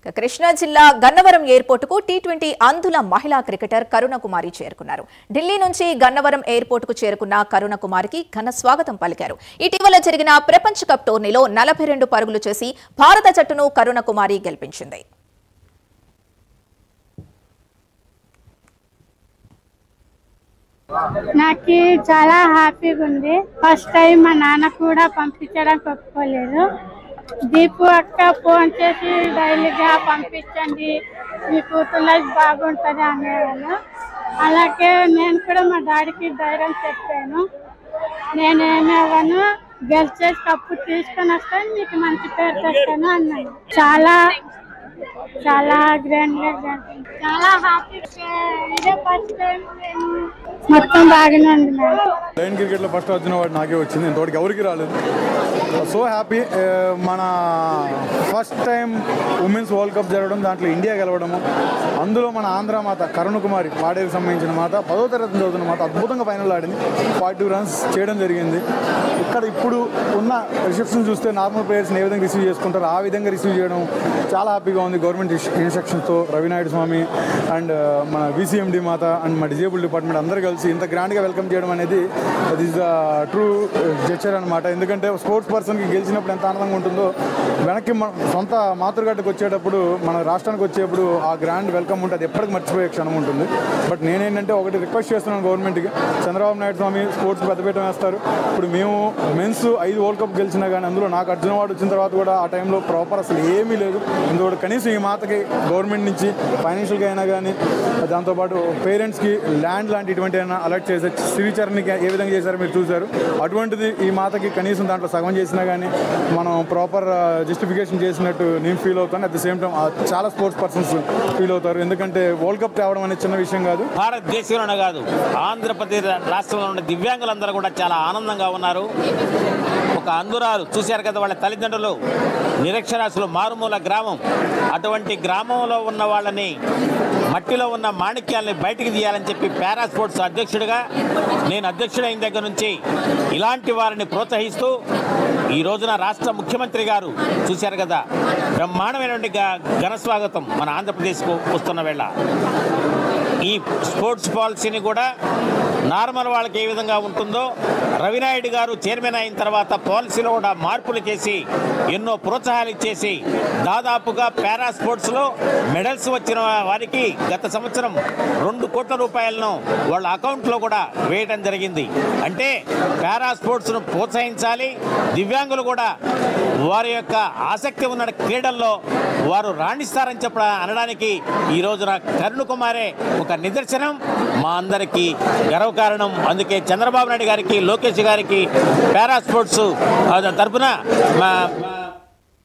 కృష్ణా జిల్లా గన్నవరం ఎయిర్పోర్టుకు టీ20 అంధుల మహిళా క్రికెటర్ కరుణకుమారి చేరుకున్నారు. ఢిల్లీ నుంచి గన్నవరం ఎయిర్పోర్టుకు చేరుకున్న కరుణకుమారికి ఘన స్వాగతం పలికారు. ఇటీవల జరిగిన ప్రపంచ కప్ టోర్నీలో 42 పరుగులు చేసి భారత జట్టును కరుణకుమారి గెలిపించింది. నాకు చాలా హ్యాపీగా ఉంది. ఫస్ట్ టైం మా నాన్న కూడా పంపించడానికి ఒప్పుకోలేదు. దీపు అక్క ఫోన్ చేసి డైలీగా పంపించండి, మీ కూతురు లైఫ్ బాగుంటుంది అనేవాళ్ళు. అలాగే నేను కూడా మా డాడీకి ధైర్యం చెప్పాను, నేనేమేవాను గెలిచేసి కప్పు తీసుకొని వస్తాను, మీకు మంచి పేరు తెస్తాను అన్నాను. చాలా గ్రాండ్గా జరిగింది, చాలా హ్యాపీ. ఇదే ఫస్ట్ టైం నేను మొత్తం బాగానే ఉంది. లైన్ క్రికెట్లో ఫస్ట్ వచ్చిన వాడు నాకే వచ్చింది, ఇంతవరకు ఎవరికి రాలేదు. So happy. మన first time women's world cup జరగడం, దాంట్లో ఇండియా గెలవడము, అందులో మన ఆంధ్ర మాత కరుణకుమారి పాడేకి సంబంధించిన మాత 10వ తరగతి చదువుతున్న మాత అద్భుతంగా ఫైనల్ ఆడింది. 42 రన్స్ చేయడం జరిగింది. ఇక్కడ ఇప్పుడు ఉన్న రిసెప్షన్ చూస్తే నార్మల్ ప్లేయర్స్ని ఏ విధంగా రిసీవ్ చేసుకుంటారో ఆ విధంగా రిసీవ్ చేయడం చాలా హ్యాపీగా ఉంది. గవర్నమెంట్ ఇన్స్ట్రక్షన్స్తో రవినాయుడు స్వామి అండ్ మన VCMD మాత అండ్ మన డిజేబుల్ డిపార్ట్మెంట్ అందరూ కలిసి ఇంత గ్రాండ్గా వెల్కమ్ చేయడం అనేది అది ఈజ్ ద ట్రూ జెస్చర్ అనమాట. ఎందుకంటే స్పోర్ట్స్ పర్సన్కి గెలిచినప్పుడు ఎంత ఆనందంగా ఉంటుందో, వెనక్కి సొంత మాతృగడ్డకు వచ్చేటప్పుడు, మన రాష్ట్రానికి వచ్చేప్పుడు ఆ గ్రాండ్ వెల్కమ్ ఉంటుంది, అది ఎప్పటికి మర్చిపోయే క్షణం ఉంటుంది. బట్ నేనేంటంటే ఒకటి రిక్వెస్ట్ చేస్తున్నాను గవర్నమెంట్కి, చంద్రబాబు నాయుడు స్వామి స్పోర్ట్స్ పెద్దపీట వేస్తారు. ఇప్పుడు మేము మెన్స్ 5 వరల్డ్ కప్ గెలిచినా కానీ అందులో నాకు అర్జున అవార్డు వచ్చిన తర్వాత కూడా ఆ టైంలో ప్రాపర్ అసలు ఏమీ లేదు. ఇందులో కనీసం ఈ మాతకి గవర్నమెంట్ నుంచి ఫైనాన్షియల్గా అయినా కానీ, దాంతోపాటు పేరెంట్స్కి ల్యాండ్ లాంటి ఇటువంటి అయినా అలర్ట్ చేశారు. శ్రీచరణ్కి ఏ విధంగా చేశారో మీరు చూశారు. అటువంటిది ఈ మాతకి కనీసం దాంట్లో సగం చేసినా కానీ మనం ప్రాపర్ జస్టిఫికేషన్ చేసినట్టు నేను ఫీల్ అవుతాను. అట్ ద సేమ్ టైం చాలా స్పోర్ట్స్ పర్సన్స్ ఫీల్ అవుతారు. ఎందుకంటే వరల్డ్ కప్ తేవడం అనేది చిన్న విషయం కాదు. భారతదేశంలోనే కాదు, ఆంధ్రప్రదేశ్ రాష్ట్రంలో ఉన్న దివ్యాంగులందరూ కూడా చాలా ఆనందంగా ఉన్నారు. ఒక అంధురాలు చూశారు కదా, వాళ్ళ తల్లిదండ్రులు నిరక్షరాస్యులు, మారుమూల గ్రామం. అటువంటి గ్రామంలో ఉన్న వాళ్ళని, మట్టిలో ఉన్న మాణిక్యాలని బయటికి తీయాలని చెప్పి పారా స్పోర్ట్స్ అధ్యక్షుడిగా నేను అధ్యక్షుడైన దగ్గర నుంచి ఇలాంటి వారిని ప్రోత్సహిస్తూ ఈ రోజున రాష్ట్ర ముఖ్యమంత్రి గారు చూశారు కదా, బ్రహ్మాండమైనటువంటి ఘన స్వాగతం మన ఆంధ్రప్రదేశ్కు వస్తున్న వేళ. ఈ స్పోర్ట్స్ పాలసీని కూడా నార్మల్ వాళ్ళకి ఏ విధంగా ఉంటుందో, రవినాయుడు గారు చైర్మన్ అయిన తర్వాత పాలసీలో కూడా మార్పులు చేసి ఎన్నో ప్రోత్సాహాలు ఇచ్చేసి దాదాపుగా పారా స్పోర్ట్స్లో మెడల్స్ వచ్చిన వారికి గత సంవత్సరం 2 కోట్ల రూపాయలను వాళ్ళ అకౌంట్లో కూడా వేయడం జరిగింది. అంటే పారా స్పోర్ట్స్ను ప్రోత్సహించాలి, దివ్యాంగులు కూడా వారి యొక్క ఆసక్తి ఉన్న క్రీడల్లో వారు రాణిస్తారని అనడానికి ఈ రోజున కరుణకుమారే ఒక నిదర్శనం, మా అందరికీ గర్వకారణం. అందుకే చంద్రబాబు నాయుడు గారికి, లోకేష్ గారికి పారా స్పోర్ట్స్ తరఫున